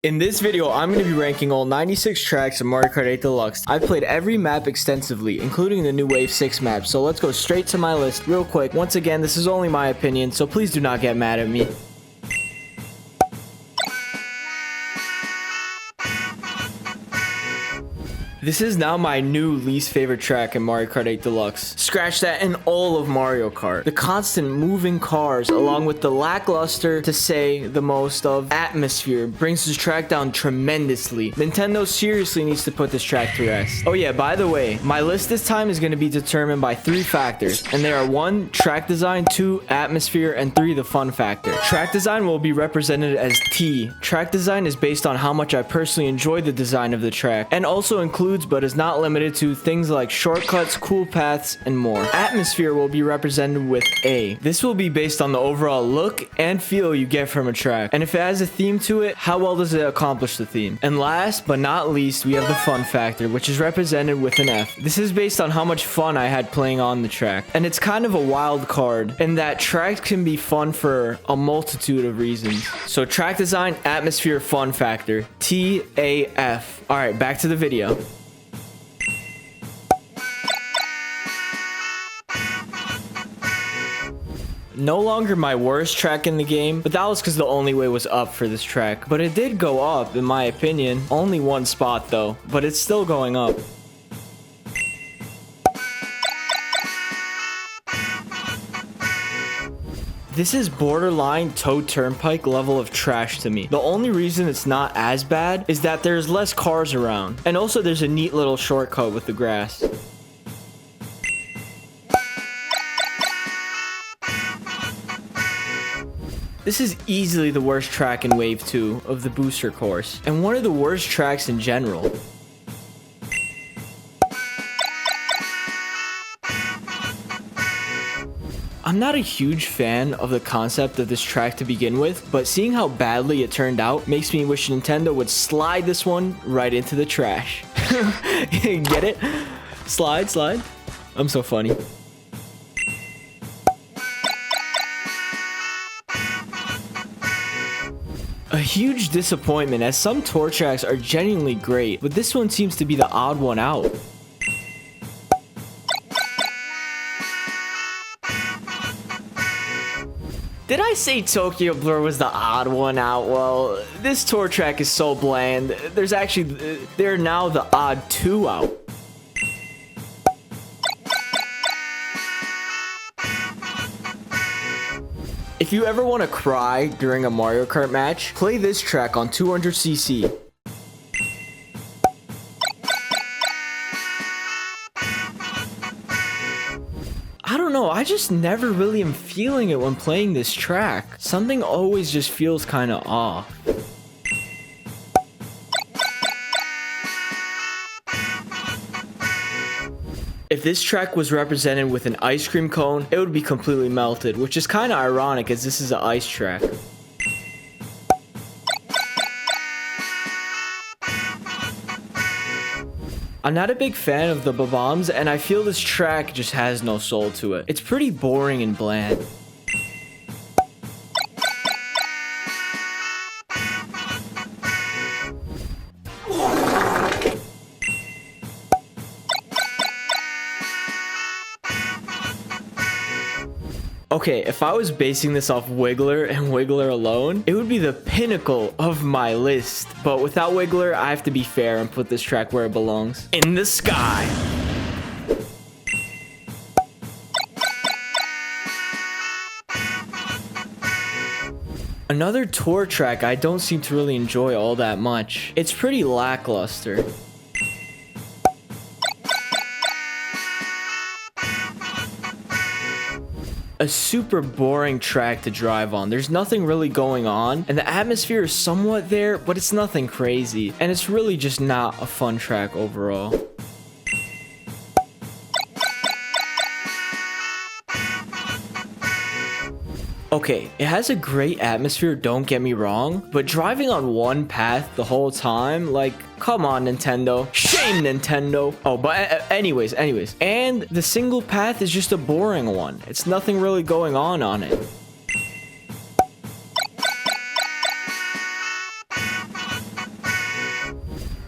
In this video, I'm going to be ranking all 96 tracks of Mario Kart 8 Deluxe. I've played every map extensively, including the new Wave 6 map, so let's go straight to my list real quick. Once again, this is only my opinion, so please do not get mad at me. This is now my new least favorite track in Mario Kart 8 Deluxe. Scratch that in all of Mario Kart. The constant moving cars, along with the lackluster, to say the most of, atmosphere, brings this track down tremendously. Nintendo seriously needs to put this track to rest. Oh yeah, by the way, my list this time is going to be determined by 3 factors, and they are 1, track design, 2, atmosphere, and 3, the fun factor. Track design will be represented as T. Track design is based on how much I personally enjoy the design of the track, and also includes but is not limited to things like shortcuts, cool paths, and more. Atmosphere will be represented with A. This will be based on the overall look and feel you get from a track, and if it has a theme to it, how well does it accomplish the theme? And last but not least, we have the fun factor, which is represented with an F. This is based on how much fun I had playing on the track, and it's kind of a wild card in that tracks can be fun for a multitude of reasons. So track design, atmosphere, fun factor, TAF. Alright, back to the video. No longer my worst track in the game, but that was because the only way was up for this track. But it did go up, in my opinion. Only 1 spot though, but it's still going up. This is borderline Toad Turnpike level of trash to me. The only reason it's not as bad is that there's less cars around. And also there's a neat little shortcut with the grass. This is easily the worst track in Wave 2 of the booster course, and one of the worst tracks in general. I'm not a huge fan of the concept of this track to begin with, but seeing how badly it turned out makes me wish Nintendo would slide this one right into the trash. Get it? Slide, slide. I'm so funny. A huge disappointment, as some tour tracks are genuinely great, but this one seems to be the odd one out. Did I say Tokyo Blur was the odd one out? Well, this tour track is so bland. They're now the odd 2 out. If you ever want to cry during a Mario Kart match, play this track on 200cc. I don't know, I just never really am feeling it when playing this track. Something always just feels kind of off. If this track was represented with an ice cream cone, it would be completely melted, which is kind of ironic as this is an ice track. I'm not a big fan of the bombs, and I feel this track just has no soul to it. It's pretty boring and bland. Okay, if I was basing this off Wiggler and Wiggler alone, it would be the pinnacle of my list. But without Wiggler, I have to be fair and put this track where it belongs. In the sky. Another tour track I don't seem to really enjoy all that much. It's pretty lackluster. A super boring track to drive on. There's nothing really going on, and the atmosphere is somewhat there, but it's nothing crazy, and it's really just not a fun track overall. Okay, it has a great atmosphere, don't get me wrong, but driving on one path the whole time, like, come on, Nintendo. Shame, Nintendo. Oh, but anyways, and the single path is just a boring one. It's nothing really going on it.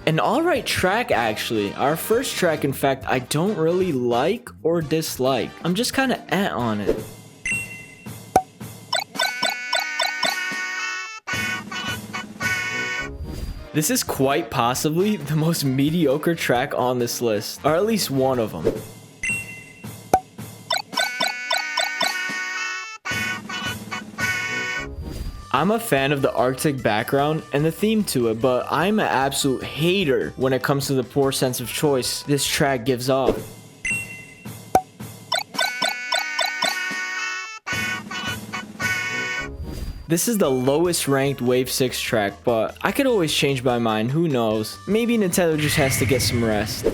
An alright track actually. Our first track, in fact, I don't really like or dislike. I'm just kind of on it. This is quite possibly the most mediocre track on this list, or at least one of them. I'm a fan of the Arctic background and the theme to it, but I'm an absolute hater when it comes to the poor sense of choice this track gives off. This is the lowest ranked Wave 6 track, but I could always change my mind, who knows? Maybe Nintendo just has to get some rest.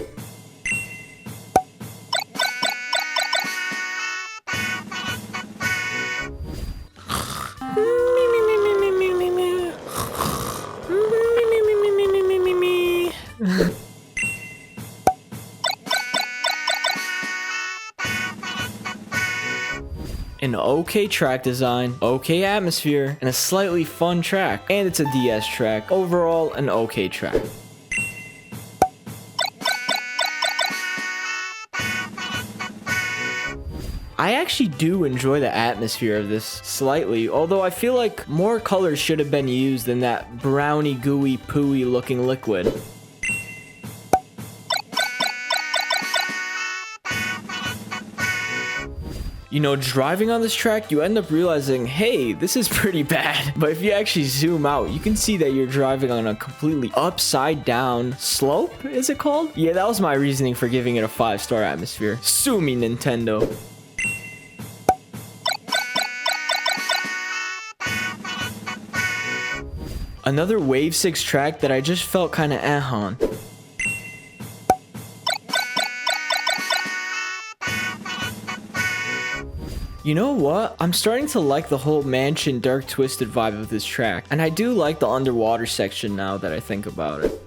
An okay track design, okay atmosphere, and a slightly fun track. And it's a DS track. Overall, an okay track. I actually do enjoy the atmosphere of this slightly, although I feel like more colors should have been used than that browny, gooey, pooey looking liquid. You know, driving on this track, you end up realizing, hey, this is pretty bad. But if you actually zoom out, you can see that you're driving on a completely upside down slope, is it called? Yeah, that was my reasoning for giving it a 5-star atmosphere. Sue me, Nintendo. Another Wave 6 track that I just felt kind of on. You know what? I'm starting to like the whole mansion dark twisted vibe of this track, and I do like the underwater section now that I think about it.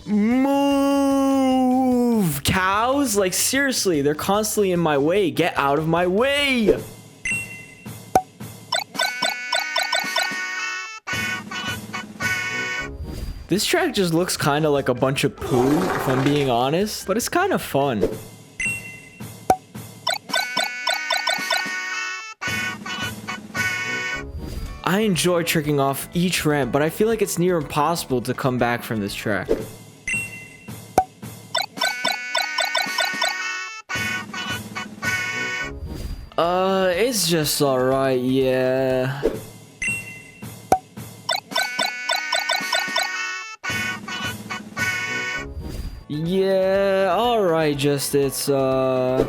Move, cows! Like seriously, they're constantly in my way. Get out of my way! This track just looks kind of like a bunch of poo, if I'm being honest, but it's kind of fun. I enjoy tricking off each ramp, but I feel like it's near impossible to come back from this track. It's just alright, yeah. Yeah, alright, just it's I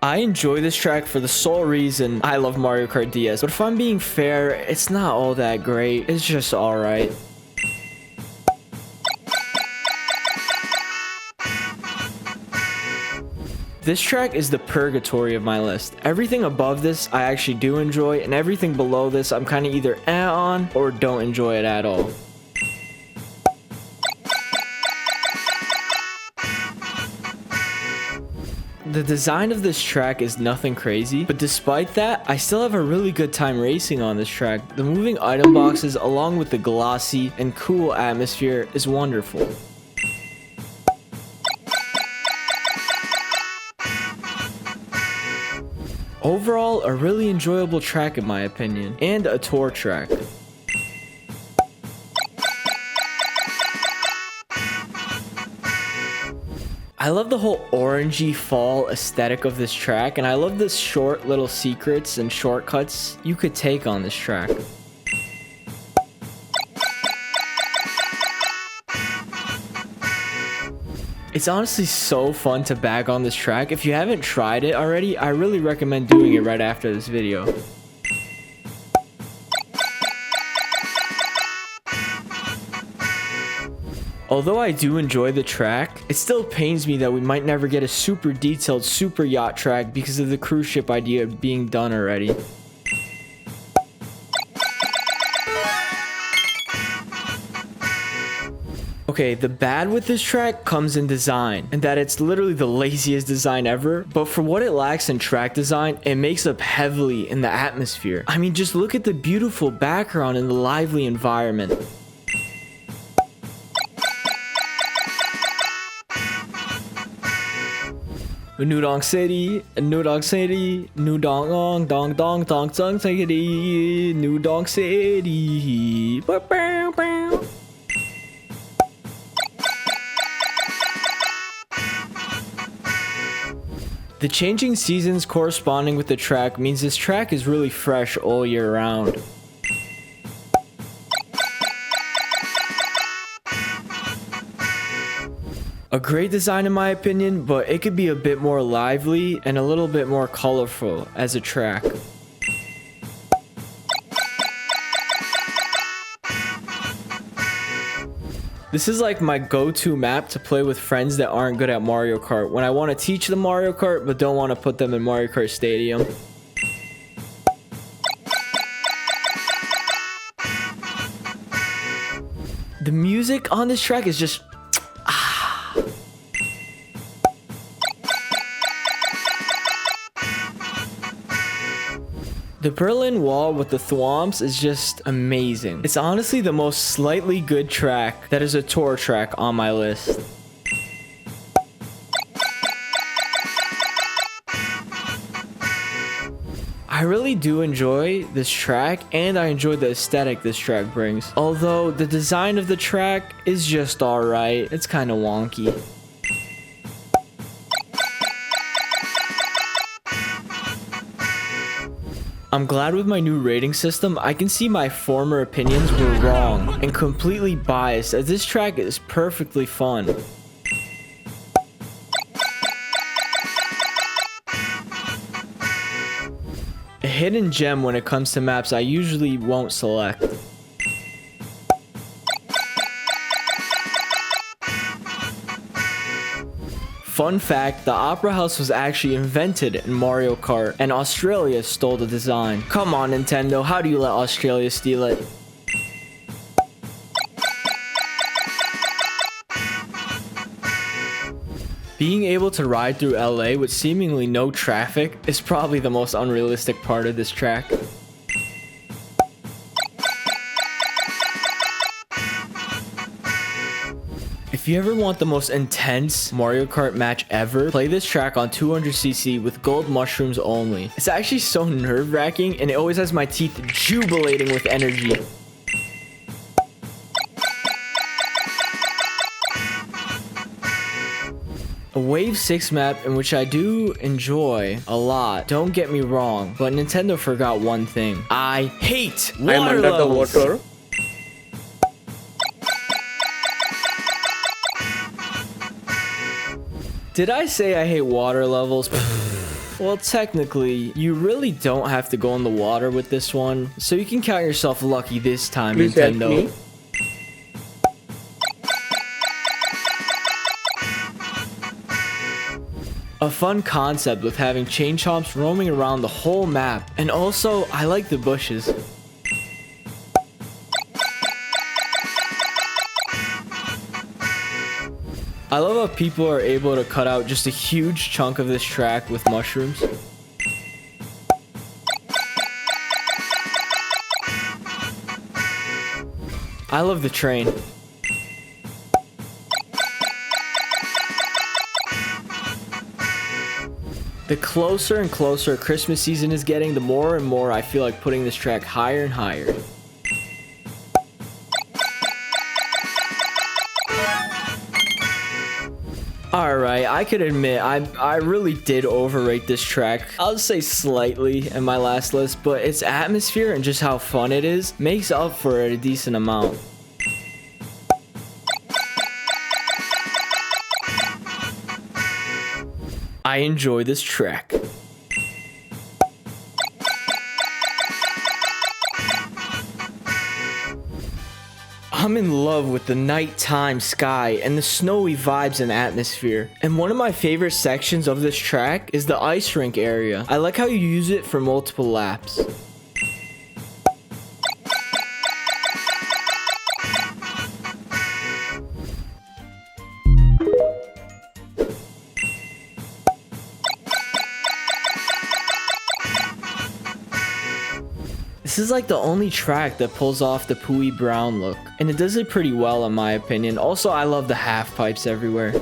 enjoy this track for the sole reason I love Mario Kart DS, but if I'm being fair, it's not all that great. It's just alright. This track is the purgatory of my list. Everything above this I actually do enjoy, and everything below this I'm kind of either on or don't enjoy it at all. The design of this track is nothing crazy, but despite that, I still have a really good time racing on this track. The moving item boxes along with the glossy and cool atmosphere is wonderful. Overall, a really enjoyable track in my opinion, and a tour track. I love the whole orangey fall aesthetic of this track, and I love the short little secrets and shortcuts you could take on this track. It's honestly so fun to bag on this track. If you haven't tried it already, I really recommend doing it right after this video. Although I do enjoy the track, it still pains me that we might never get a super detailed super yacht track because of the cruise ship idea being done already. Okay, Okay, the bad with this track comes in design, and that it's literally the laziest design ever, but for what it lacks in track design, it makes up heavily in the atmosphere. I mean, just look at the beautiful background and the lively environment. New Donk City, New Donk City, New Donk Dong Dong Dong Dong Dong City, New Donk City. Bow, bow, bow. The changing seasons corresponding with the track means this track is really fresh all year round. A great design in my opinion, but it could be a bit more lively and a little bit more colorful as a track. This is like my go-to map to play with friends that aren't good at Mario Kart when I want to teach them Mario Kart but don't want to put them in Mario Kart Stadium. The music on this track is just The Berlin Wall with the thwomps is just amazing. It's honestly the most slightly good track that is a tour track on my list. I really do enjoy this track, and I enjoy the aesthetic this track brings. Although the design of the track is just alright. It's kind of wonky. I'm glad with my new rating system, I can see my former opinions were wrong and completely biased, as this track is perfectly fun. A hidden gem when it comes to maps I usually won't select. Fun fact, the Opera House was actually invented in Mario Kart, and Australia stole the design. Come on, Nintendo, how do you let Australia steal it? Being able to ride through LA with seemingly no traffic is probably the most unrealistic part of this track. If you ever want the most intense Mario Kart match ever, play this track on 200cc with gold mushrooms only. It's actually so nerve-wracking, and it always has my teeth jubilating with energy. A Wave 6 map in which I do enjoy a lot, don't get me wrong, but Nintendo forgot one thing. I hate water levels. The water. Did I say I hate water levels? Well, technically, you really don't have to go in the water with this one, so you can count yourself lucky this time, Please Nintendo. help me. A fun concept with having chain chomps roaming around the whole map, and also, I like the bushes. I love how people are able to cut out just a huge chunk of this track with mushrooms. I love the train. The closer and closer Christmas season is getting, the more and more I feel like putting this track higher and higher. Alright, I could admit, I really did overrate this track. I'll say slightly in my last list, but its atmosphere and just how fun it is makes up for it a decent amount. I enjoy this track. I'm in love with the nighttime sky and the snowy vibes and atmosphere. And one of my favorite sections of this track is the ice rink area. I like how you use it for multiple laps. This is like the only track that pulls off the Pooey Brown look, and it does it pretty well in my opinion. Also, I love the half pipes everywhere.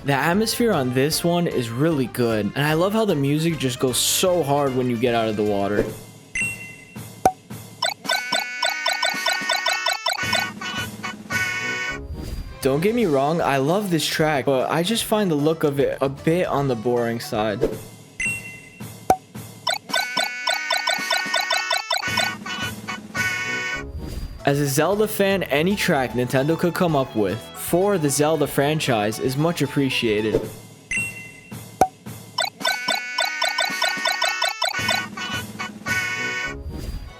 The atmosphere on this one is really good, and I love how the music just goes so hard when you get out of the water. Don't get me wrong, I love this track, but I just find the look of it a bit on the boring side. As a Zelda fan, any track Nintendo could come up with for the Zelda franchise is much appreciated.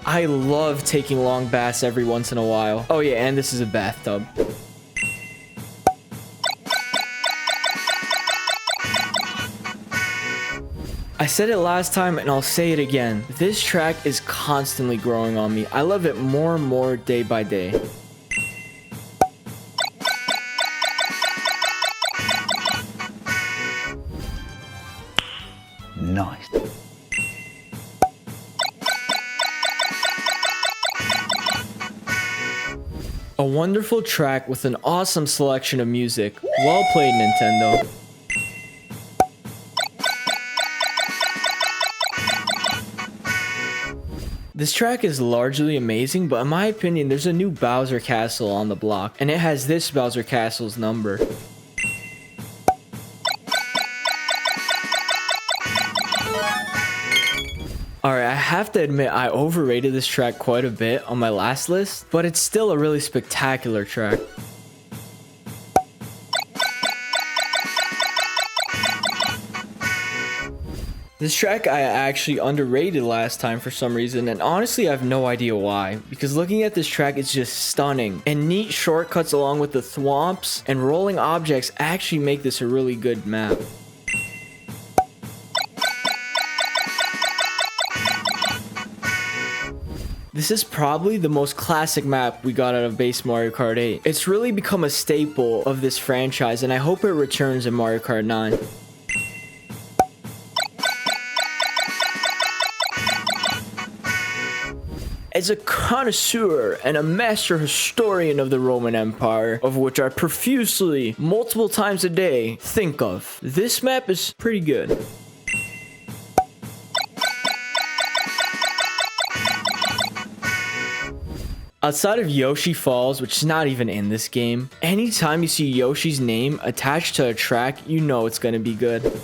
I love taking long baths every once in a while. Oh yeah, and this is a bathtub. I said it last time and I'll say it again. This track is constantly growing on me. I love it more and more day by day. Nice. A wonderful track with an awesome selection of music. Well played, Nintendo. This track is largely amazing, but in my opinion, there's a new Bowser Castle on the block, and it has this Bowser Castle's number. Alright, I have to admit I overrated this track quite a bit on my last list, but it's still a really spectacular track. This track I actually underrated last time for some reason, and honestly I have no idea why, because looking at this track it's just stunning, and neat shortcuts along with the thwomps and rolling objects actually make this a really good map. This is probably the most classic map we got out of base Mario Kart 8. It's really become a staple of this franchise, and I hope it returns in Mario Kart 9. As a connoisseur and a master historian of the Roman Empire, of which I profusely, multiple times a day, think of, this map is pretty good. Outside of Yoshi Falls, which is not even in this game, anytime you see Yoshi's name attached to a track, you know it's gonna be good.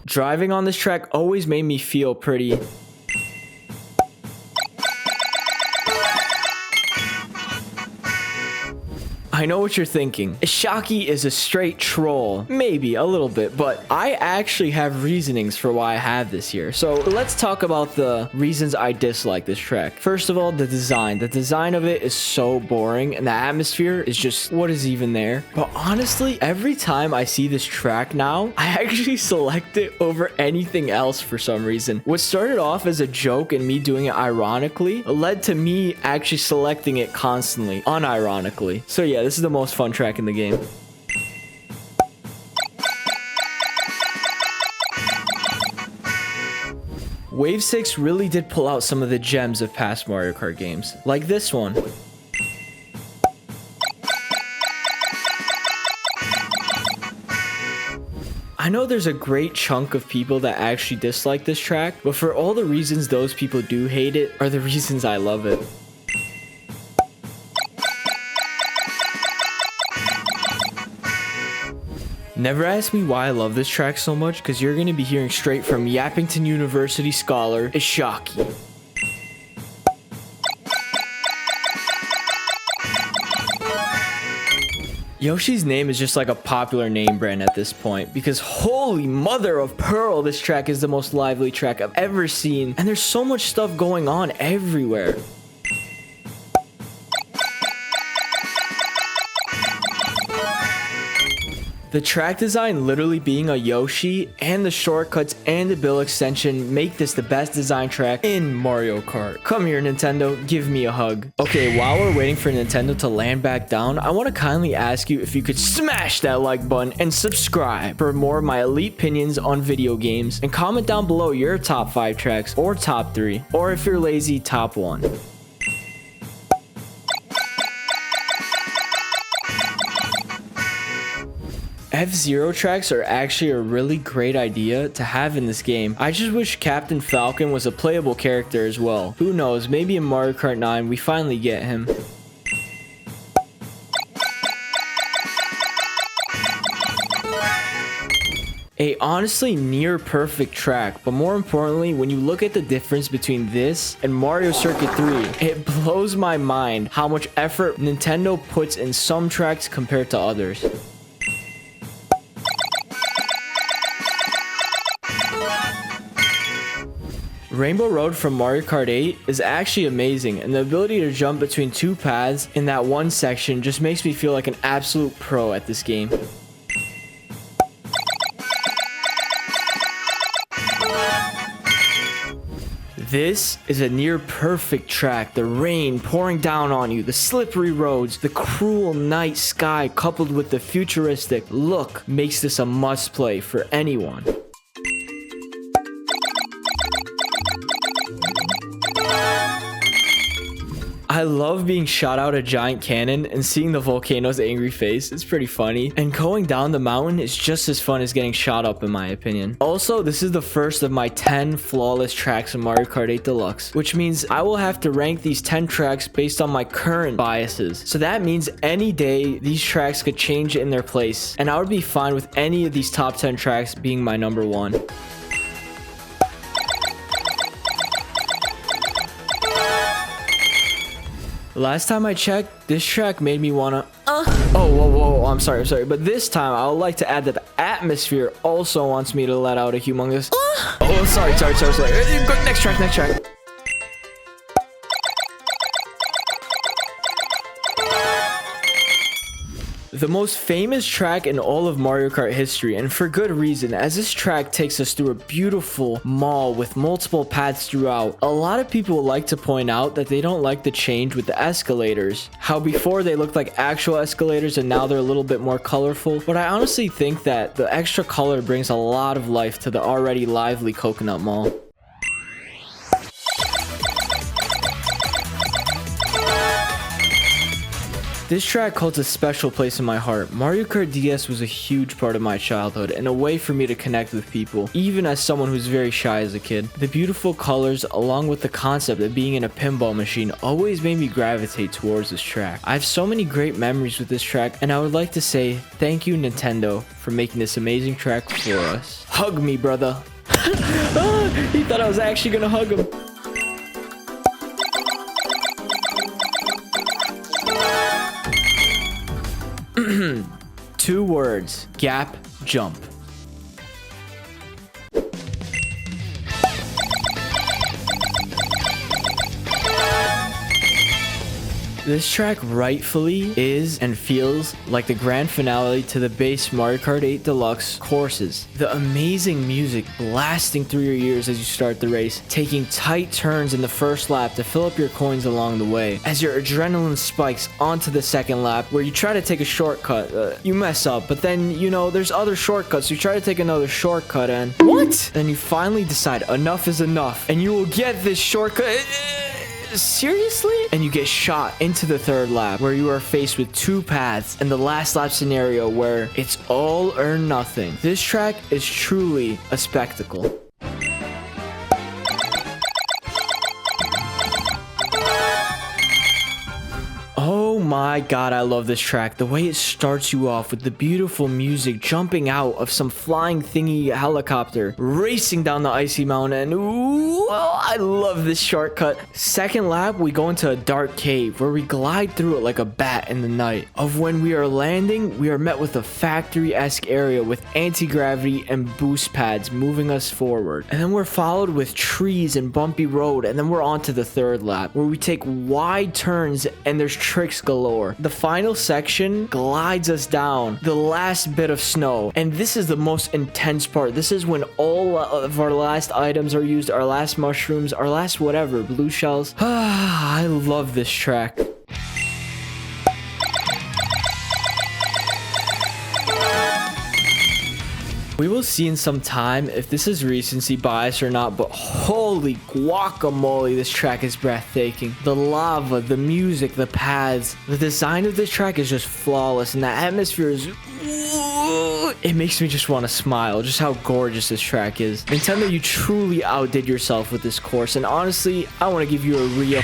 Driving on this track always made me feel pretty. I know what you're thinking. Ishaki is a straight troll. Maybe a little bit, but I actually have reasonings for why I have this here. So let's talk about the reasons I dislike this track. First of all, the design. The design of it is so boring, and the atmosphere is just, what is even there? But honestly, every time I see this track now, I actually select it over anything else for some reason. What started off as a joke and me doing it ironically led to me actually selecting it constantly, unironically. So yeah, this is the most fun track in the game. Wave 6 really did pull out some of the gems of past Mario Kart games, like this one. I know there's a great chunk of people that actually dislike this track, but for all the reasons those people do hate it are the reasons I love it. Never ask me why I love this track so much, because you're going to be hearing straight from Yappington University scholar Ishaki. Yoshi's name is just like a popular name brand at this point, because holy mother of pearl, this track is the most lively track I've ever seen, and there's so much stuff going on everywhere. The track design literally being a Yoshi and the shortcuts and the build extension make this the best design track in Mario Kart. Come here, Nintendo, give me a hug. Okay, while we're waiting for Nintendo to land back down, I want to kindly ask you if you could smash that like button and subscribe for more of my elite opinions on video games, and comment down below your top 5 tracks or top 3, or if you're lazy, top 1. F-Zero tracks are actually a really great idea to have in this game. I just wish Captain Falcon was a playable character as well. Who knows, maybe in Mario Kart 9 we finally get him. A honestly near perfect track, but more importantly, when you look at the difference between this and Mario Circuit 3, it blows my mind how much effort Nintendo puts in some tracks compared to others. Rainbow Road from Mario Kart 8 is actually amazing, and the ability to jump between 2 paths in that one section just makes me feel like an absolute pro at this game. This is a near perfect track. The rain pouring down on you, the slippery roads, the cruel night sky coupled with the futuristic look makes this a must play for anyone. I love being shot out a giant cannon and seeing the volcano's angry face. It's pretty funny. And going down the mountain is just as fun as getting shot up in my opinion. Also, this is the first of my 10 flawless tracks in Mario Kart 8 Deluxe, which means I will have to rank these 10 tracks based on my current biases. So that means any day these tracks could change in their place, and I would be fine with any of these top 10 tracks being my number 1. Last time I checked, this track made me wanna whoa, I'm sorry, but this time I would like to add that the atmosphere also wants me to let out a humongous sorry. Next track. The most famous track in all of Mario Kart history, and for good reason, as this track takes us through a beautiful mall with multiple paths throughout. A lot of people like to point out that they don't like the change with the escalators, how before they looked like actual escalators and now they're a little bit more colorful, but I honestly think that the extra color brings a lot of life to the already lively Coconut Mall. This track holds a special place in my heart. Mario Kart DS was a huge part of my childhood and a way for me to connect with people, even as someone who's very shy as a kid. The beautiful colors, along with the concept of being in a pinball machine, always made me gravitate towards this track. I have so many great memories with this track, and I would like to say thank you, Nintendo, for making this amazing track for us. Hug me, brother. He thought I was actually gonna hug him. 2 words, gap jump. This track rightfully is and feels like the grand finale to the base Mario Kart 8 Deluxe courses. The amazing music blasting through your ears as you start the race, taking tight turns in the first lap to fill up your coins along the way. As your adrenaline spikes onto the second lap where you try to take a shortcut, you mess up, but then, you know, there's other shortcuts. You try to take another shortcut and what? Then you finally decide enough is enough and you will get this shortcut. Seriously? And you get shot into the third lap where you are faced with 2 paths and the last lap scenario where it's all or nothing. This track is truly a spectacle. Oh my god, I love this track. The way it starts you off with the beautiful music jumping out of some flying thingy helicopter, racing down the icy mountain. Ooh, I love this shortcut. Second lap, we go into a dark cave where we glide through it like a bat in the night. Of when we are landing, we are met with a factory-esque area with anti-gravity and boost pads moving us forward. And then we're followed with trees and bumpy road, and then we're on to the third lap where we take wide turns and there's tricks galore. The final section glides us down the last bit of snow, and this is the most intense part. This is when all of our last items are used, our last mushrooms, our last whatever, blue shells. I love this track. We will see in some time if this is recency bias or not, but holy guacamole, this track is breathtaking. The lava, the music, the paths, the design of this track is just flawless, and the atmosphere is... It makes me just want to smile, just how gorgeous this track is. Nintendo, you truly outdid yourself with this course, and honestly, I want to give you a real...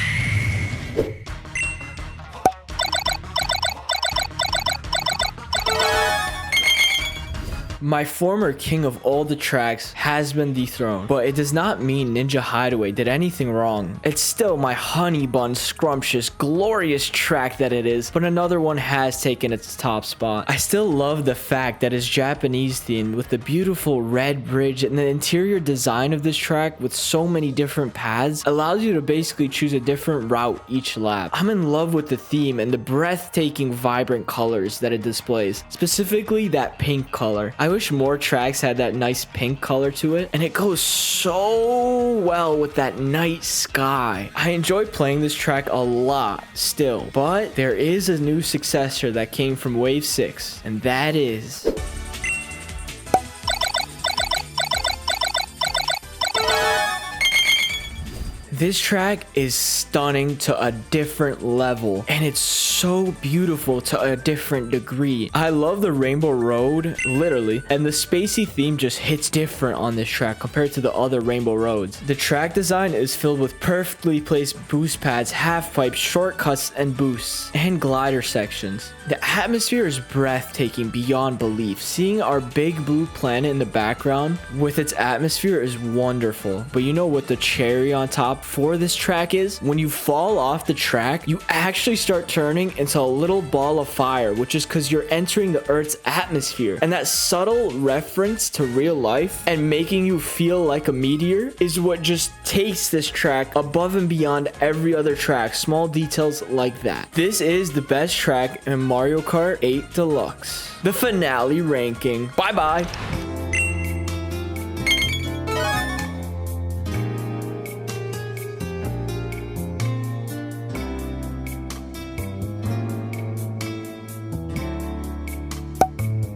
My former king of all the tracks has been dethroned, but it does not mean Ninja Hideaway did anything wrong. It's still my honey bun, scrumptious, glorious track that it is, but another one has taken its top spot. I still love the fact that it's Japanese themed with the beautiful red bridge, and the interior design of this track with so many different paths allows you to basically choose a different route each lap. I'm in love with the theme and the breathtaking vibrant colors that it displays, specifically that pink color. I wish more tracks had that nice pink color to it, and it goes so well with that night sky. I enjoy playing this track a lot still, but there is a new successor that came from Wave 6, and that is... This track is stunning to a different level, and it's so beautiful to a different degree. I love the Rainbow Road, literally, and the spacey theme just hits different on this track compared to the other Rainbow Roads. The track design is filled with perfectly placed boost pads, half pipes, shortcuts, and boosts, and glider sections. The atmosphere is breathtaking beyond belief. Seeing our big blue planet in the background with its atmosphere is wonderful, but you know what the cherry on top for this track is? When you fall off the track, you actually start turning into a little ball of fire, which is because you're entering the Earth's atmosphere. And that subtle reference to real life and making you feel like a meteor is what just takes this track above and beyond every other track. Small details like that. This is the best track in Mario Kart 8 Deluxe. The finale ranking. Bye bye.